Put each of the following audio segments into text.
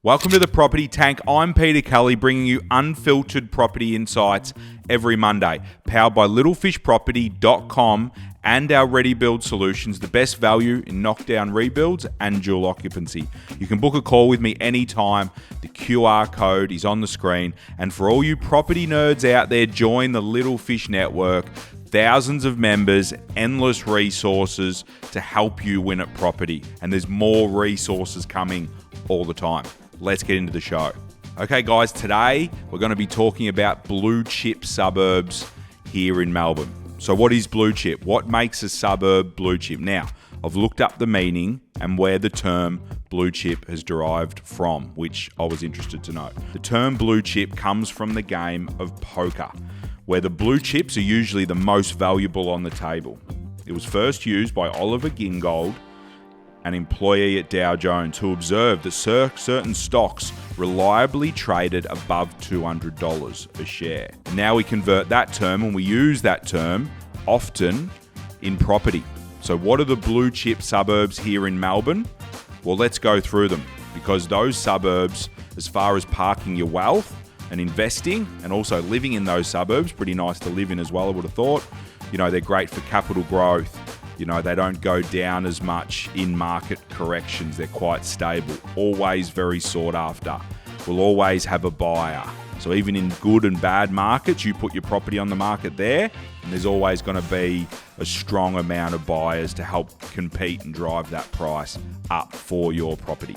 Welcome to the Property Tank. I'm Peter Kelly, bringing you unfiltered property insights every Monday, powered by littlefishproperty.com and our ReadyBuild solutions, the best value in knockdown rebuilds and dual occupancy. You can book a call with me anytime. The QR code is on the screen. And for all you property nerds out there, join the Little Fish Network. Thousands of members, endless resources to help you win at property. And there's more resources coming all the time. Let's get into the show. Okay, guys, today we're going to be talking about blue chip suburbs here in Melbourne. So what is blue chip? What makes a suburb blue chip? Now, I've looked up the meaning and where the term blue chip has derived from, which I was interested to know. The term blue chip comes from the game of poker, where the blue chips are usually the most valuable on the table. It was first used by Oliver Gingold, an employee at Dow Jones, who observed that certain stocks reliably traded above $200 a share. Now we convert that term and we use that term often in property. So what are the blue chip suburbs here in Melbourne? Well, let's go through them, because those suburbs, as far as parking your wealth and investing and also living in those suburbs, pretty nice to live in as well, I would have thought. You know, they're great for capital growth. You know, they don't go down as much in market corrections. They're quite stable, always very sought after. We'll always have a buyer. So even in good and bad markets, you put your property on the market there, and there's always going to be a strong amount of buyers to help compete and drive that price up for your property.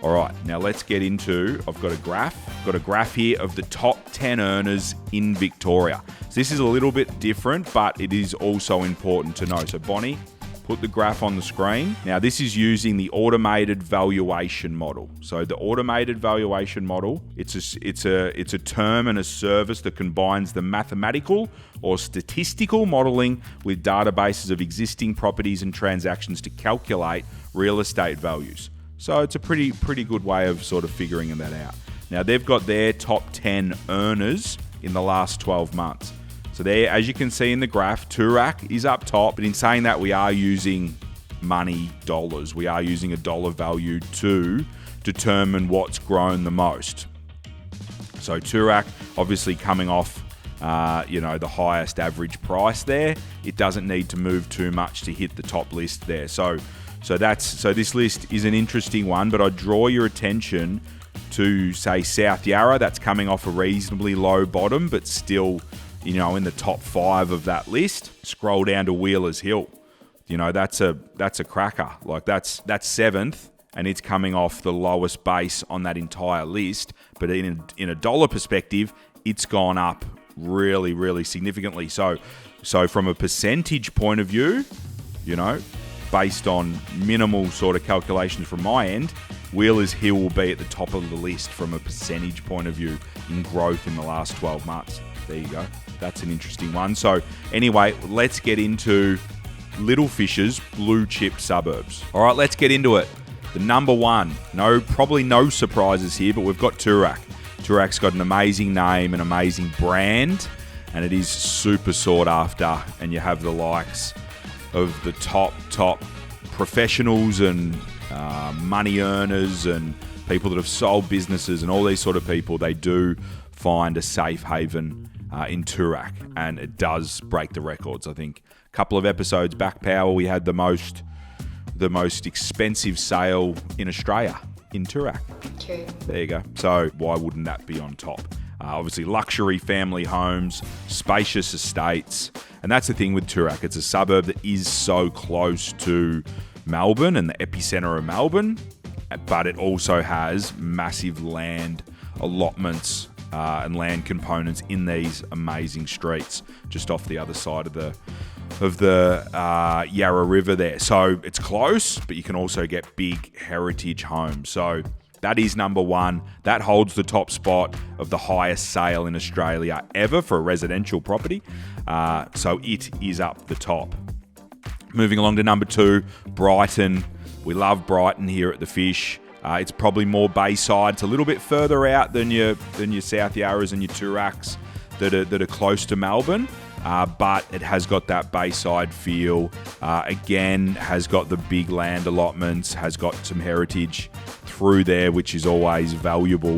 All right, now let's get into, I've got a graph here of the top 10 earners in Victoria. So this is a little bit different, but it is also important to know. So Bonnie, put the graph on the screen. Now this is using the automated valuation model. So the automated valuation model, it's a term and a service that combines the mathematical or statistical modeling with databases of existing properties and transactions to calculate real estate values. So it's a pretty good way of sort of figuring that out. Now they've got their top 10 earners in the last 12 months. So there, as you can see in the graph, Toorak is up top, but in saying that, we are using money, dollars. We are using a dollar value to determine what's grown the most. So Toorak obviously coming off the highest average price there. It doesn't need to move too much to hit the top list there. So this list is an interesting one, but I draw your attention to, say, South Yarra. That's coming off a reasonably low bottom, but still, you know, in the top 5 of that list. Scroll down to Wheelers Hill. You know, that's a cracker. Like that's 7th, and it's coming off the lowest base on that entire list. But in a dollar perspective, it's gone up really, really significantly. So from a percentage point of view, you know, based on minimal sort of calculations from my end, Wheelers Hill will be at the top of the list from a percentage point of view in growth in the last 12 months. There you go. That's an interesting one. So anyway, let's get into Little Fish's blue chip suburbs. All right, let's get into it. The number one, probably no surprises here, but we've got Toorak. Toorak's got an amazing name, an amazing brand, and it is super sought after. And you have the likes of the top professionals and money earners and people that have sold businesses and all these sort of people. They do find a safe haven in Toorak, and it does break the records. I think a couple of episodes back, Power, we had the most expensive sale in Australia in Toorak. True. There you go. So why wouldn't that be on top? Obviously, luxury family homes, spacious estates. And that's the thing with Toorak. It's a suburb that is so close to Melbourne and the epicenter of Melbourne, but it also has massive land allotments and land components in these amazing streets just off the other side of the Yarra River there. So it's close, but you can also get big heritage homes. So that is number one. That holds the top spot of the highest sale in Australia ever for a residential property. So it is up the top. Moving along to number 2, Brighton. We love Brighton here at the Fish. It's probably more Bayside. It's a little bit further out than your South Yarras and your Tooraks that are close to Melbourne. But it has got that Bayside feel. Again, has got the big land allotments, has got some heritage through there, which is always valuable.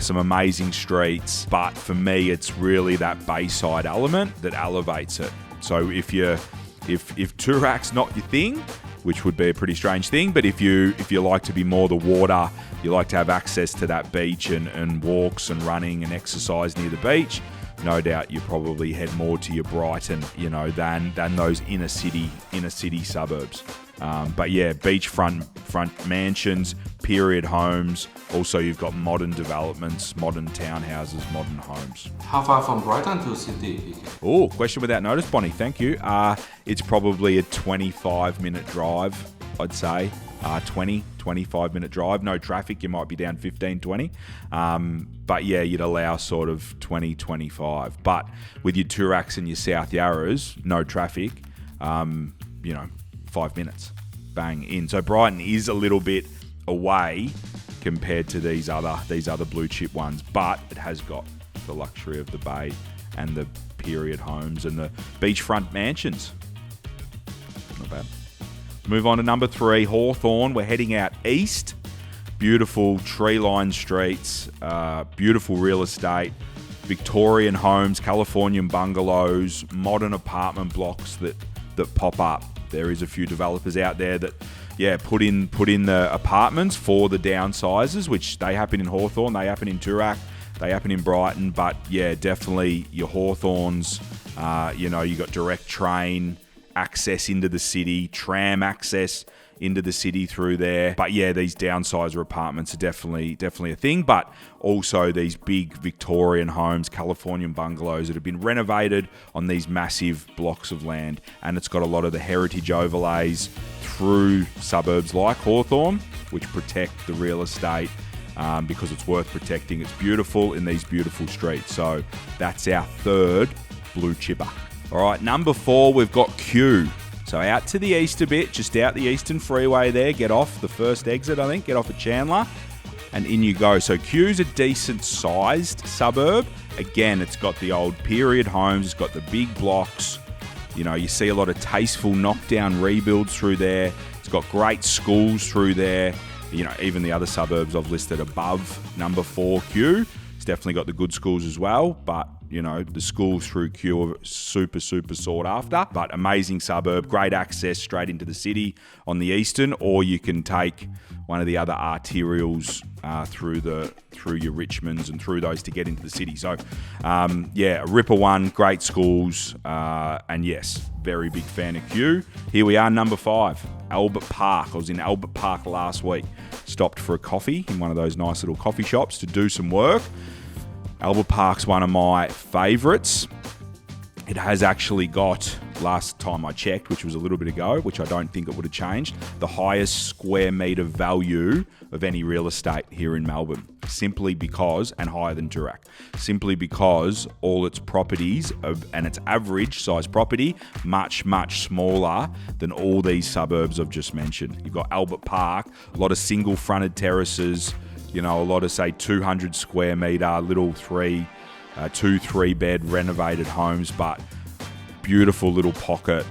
Some amazing streets, but for me, it's really that bayside element that elevates it. So if Turak's not your thing, which would be a pretty strange thing, but if you like to be more the water, you like to have access to that beach and walks and running and exercise near the beach, no doubt you probably head more to your Brighton, than those inner city suburbs. But yeah, beachfront mansions, period homes. Also, you've got modern developments, modern townhouses, modern homes. How far from Brighton to city? Oh, question without notice, Bonnie. Thank you. It's probably a 25-minute drive, I'd say. 25-minute drive. No traffic, you might be down 15, 20. But yeah, you'd allow sort of 20, 25. But with your Turaks and your South Yarras, no traffic, 5 minutes, bang, in. So Brighton is a little bit away compared to these other blue chip ones, but it has got the luxury of the bay and the period homes and the beachfront mansions. Not bad. Move on to number 3, Hawthorn. We're heading out east. Beautiful tree-lined streets, beautiful real estate, Victorian homes, Californian bungalows, modern apartment blocks that pop up. There is a few developers out there that, put in the apartments for the downsizers, which they happen in Hawthorn, they happen in Turak, they happen in Brighton. But yeah, definitely your Hawthorns. You got direct train access into the city, tram access into the city through there. But yeah, these downsizer apartments are definitely a thing. But also these big Victorian homes, Californian bungalows that have been renovated on these massive blocks of land. And it's got a lot of the heritage overlays through suburbs like Hawthorn, which protect the real estate because it's worth protecting. It's beautiful in these beautiful streets. So that's our third blue chipper. All right, number 4, we've got Kew. So out to the east a bit, just out the Eastern Freeway there, get off the first exit, I think, get off at Chandler, and in you go. So Kew's a decent-sized suburb. Again, it's got the old period homes, it's got the big blocks. You see a lot of tasteful knockdown rebuilds through there. It's got great schools through there. Even the other suburbs I've listed above number 4, Kew. It's definitely got the good schools as well, but the schools through Kew are super, super sought after. But amazing suburb, great access straight into the city on the eastern, or you can take one of the other arterials through your Richmonds and through those to get into the city. So, a ripper one, great schools, and yes, very big fan of Kew. Here we are, number 5, Albert Park. I was in Albert Park last week. Stopped for a coffee in one of those nice little coffee shops to do some work. Albert Park's one of my favourites. It has actually got, last time I checked, which was a little bit ago, which I don't think it would have changed, the highest square metre value of any real estate here in Melbourne. Simply because, and higher than Turak, simply because all its properties and its average size property, much, much smaller than all these suburbs I've just mentioned. You've got Albert Park, a lot of single fronted terraces, a lot of, say, 200 square metre, little 2-3 bed renovated homes, but beautiful little pocket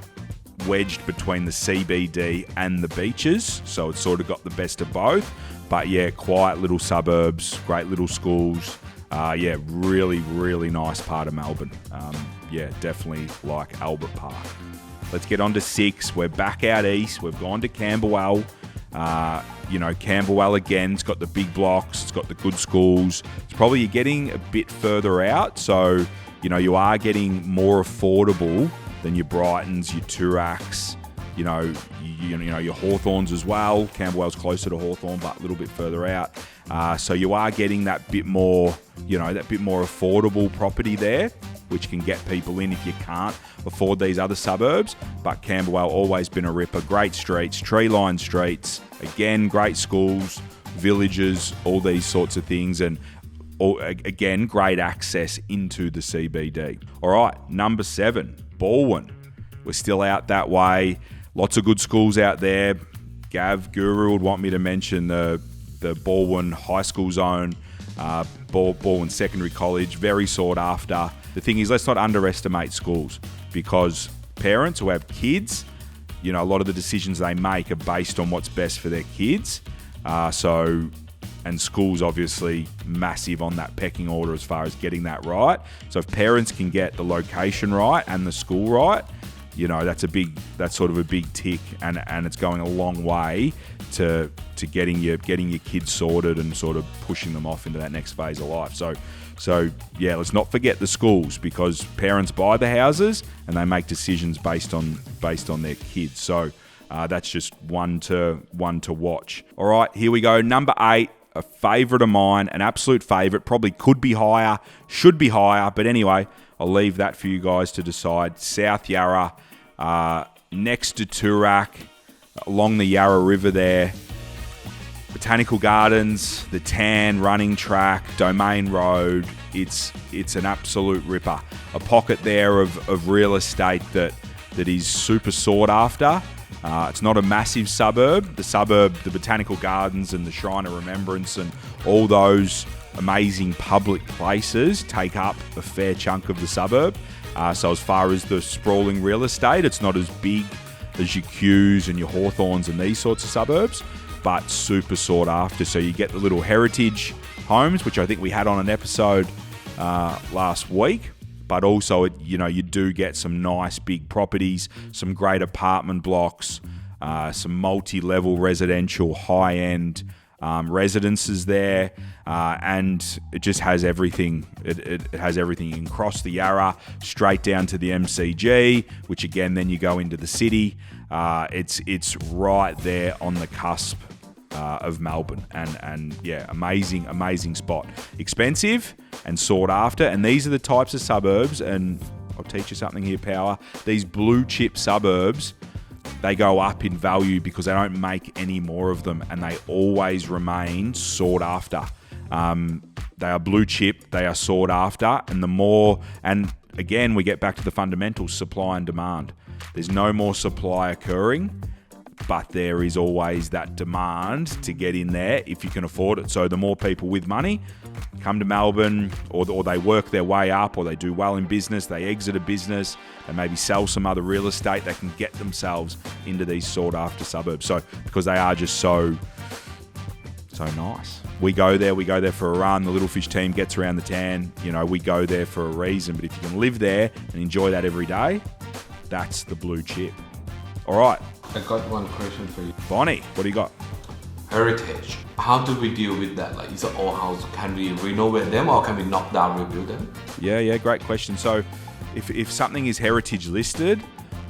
wedged between the CBD and the beaches. So it's sort of got the best of both. But yeah, quiet little suburbs, great little schools. Really, really nice part of Melbourne. Definitely like Albert Park. Let's get on to 6. We're back out east. We've gone to Camberwell. Camberwell again, it's got the big blocks, it's got the good schools. It's probably you're getting a bit further out, so you are getting more affordable than your Brightons, your Turaks, your Hawthorns as well. Camberwell's closer to Hawthorn, but a little bit further out. So you are getting that bit more, that bit more affordable property there, which can get people in if you can't afford these other suburbs. But Camberwell always been a ripper. Great streets, tree-lined streets. Again, great schools, villages, all these sorts of things. And again, great access into the CBD. All right, number 7, Balwyn. We're still out that way. Lots of good schools out there. Gav Guru would want me to mention the Balwyn High School Zone, Balwyn Secondary College, very sought after. The thing is, let's not underestimate schools, because parents who have kids, a lot of the decisions they make are based on what's best for their kids. So and school's obviously massive on that pecking order as far as getting that right. So if parents can get the location right and the school right, that's sort of a big tick, and it's going a long way to getting your kids sorted and sort of pushing them off into that next phase of life. So yeah, let's not forget the schools, because parents buy the houses and they make decisions based on their kids. So that's just one to watch. All right, here we go. Number 8, a favourite of mine, an absolute favourite. Probably could be higher, should be higher, but anyway, I'll leave that for you guys to decide. South Yarra, next to Toorak, along the Yarra River there. Botanical Gardens, the Tan running track, Domain Road. It's an absolute ripper. A pocket there of real estate that is super sought after. It's not a massive suburb. The Botanical Gardens and the Shrine of Remembrance and all those amazing public places take up a fair chunk of the suburb. So as far as the sprawling real estate, it's not as big as your Kews and your Hawthorns and these sorts of suburbs, but super sought after. So you get the little heritage homes, which I think we had on an episode last week, but also you do get some nice big properties, some great apartment blocks, some multi-level residential high-end residences there, and it just has everything. It has everything across the Yarra, straight down to the MCG, which again, then you go into the city. It's right there on the cusp of Melbourne, and yeah, amazing spot. Expensive and sought after, and these are the types of suburbs, and I'll teach you something here, Power. These blue chip suburbs, they go up in value because they don't make any more of them, and they always remain sought after. They are blue chip, they are sought after, and again, we get back to the fundamentals, supply and demand. There's no more supply occurring, but there is always that demand to get in there if you can afford it. So the more people with money come to Melbourne, or they work their way up, or they do well in business, they exit a business, they maybe sell some other real estate, they can get themselves into these sought after suburbs. So because they are just so nice. We go there for a run. The Little Fish team gets around the Tan. We go there for a reason. But if you can live there and enjoy that every day, that's the blue chip. All right. I got one question for you. Bonnie, what do you got? Heritage. How do we deal with that? Like, is it all house? Can we renovate them, or can we knock down, rebuild them? Yeah, great question. So if something is heritage listed,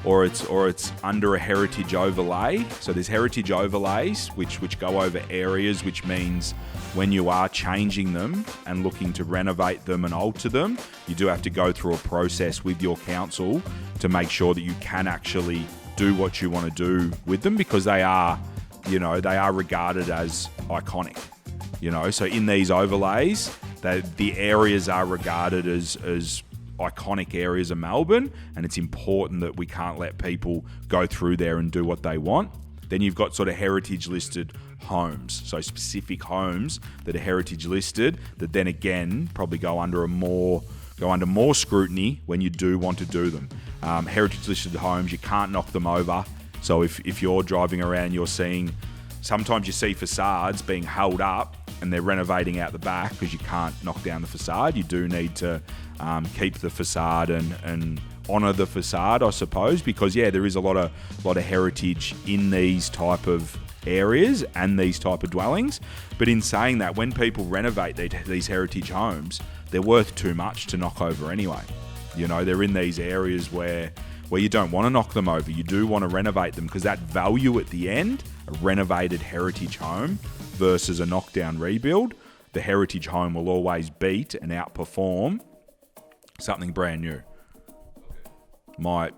or it's under a heritage overlay, so there's heritage overlays which go over areas, which means when you are changing them and looking to renovate them and alter them, you do have to go through a process with your council to make sure that you can actually do what you want to do with them, because they are regarded as iconic. So in these overlays, the areas are regarded as iconic areas of Melbourne, and it's important that we can't let people go through there and do what they want. Then you've got sort of heritage listed homes, so specific homes that are heritage listed that then again probably go under more scrutiny when you do want to do them. Heritage listed homes, you can't knock them over. So if you're driving around, sometimes you see facades being held up and they're renovating out the back because you can't knock down the facade. You do need to keep the facade and honour the facade, I suppose, because there is a lot of heritage in these type of areas and these type of dwellings. But in saying that, when people renovate these heritage homes, they're worth too much to knock over anyway. They're in these areas where you don't want to knock them over. You do want to renovate them, because that value at the end, a renovated heritage home versus a knockdown rebuild, the heritage home will always beat and outperform something brand new. My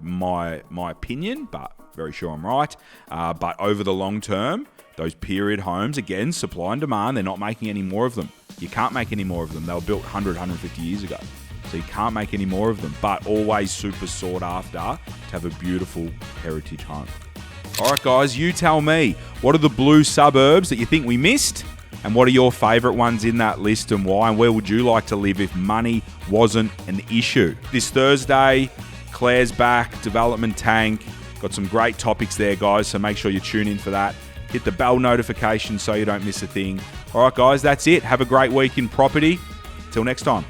opinion, but very sure I'm right. But over the long term, those period homes, again, supply and demand, they're not making any more of them. You can't make any more of them. They were built 100, 150 years ago. So you can't make any more of them, but always super sought after to have a beautiful heritage home. All right, guys, you tell me, what are the blue suburbs that you think we missed? And what are your favourite ones in that list, and why? And where would you like to live if money wasn't an issue? This Thursday, Claire's back, Development Tank. Got some great topics there, guys, so make sure you tune in for that. hit the bell notification so you don't miss a thing. All right, guys, that's it. Have a great week in property. Till next time.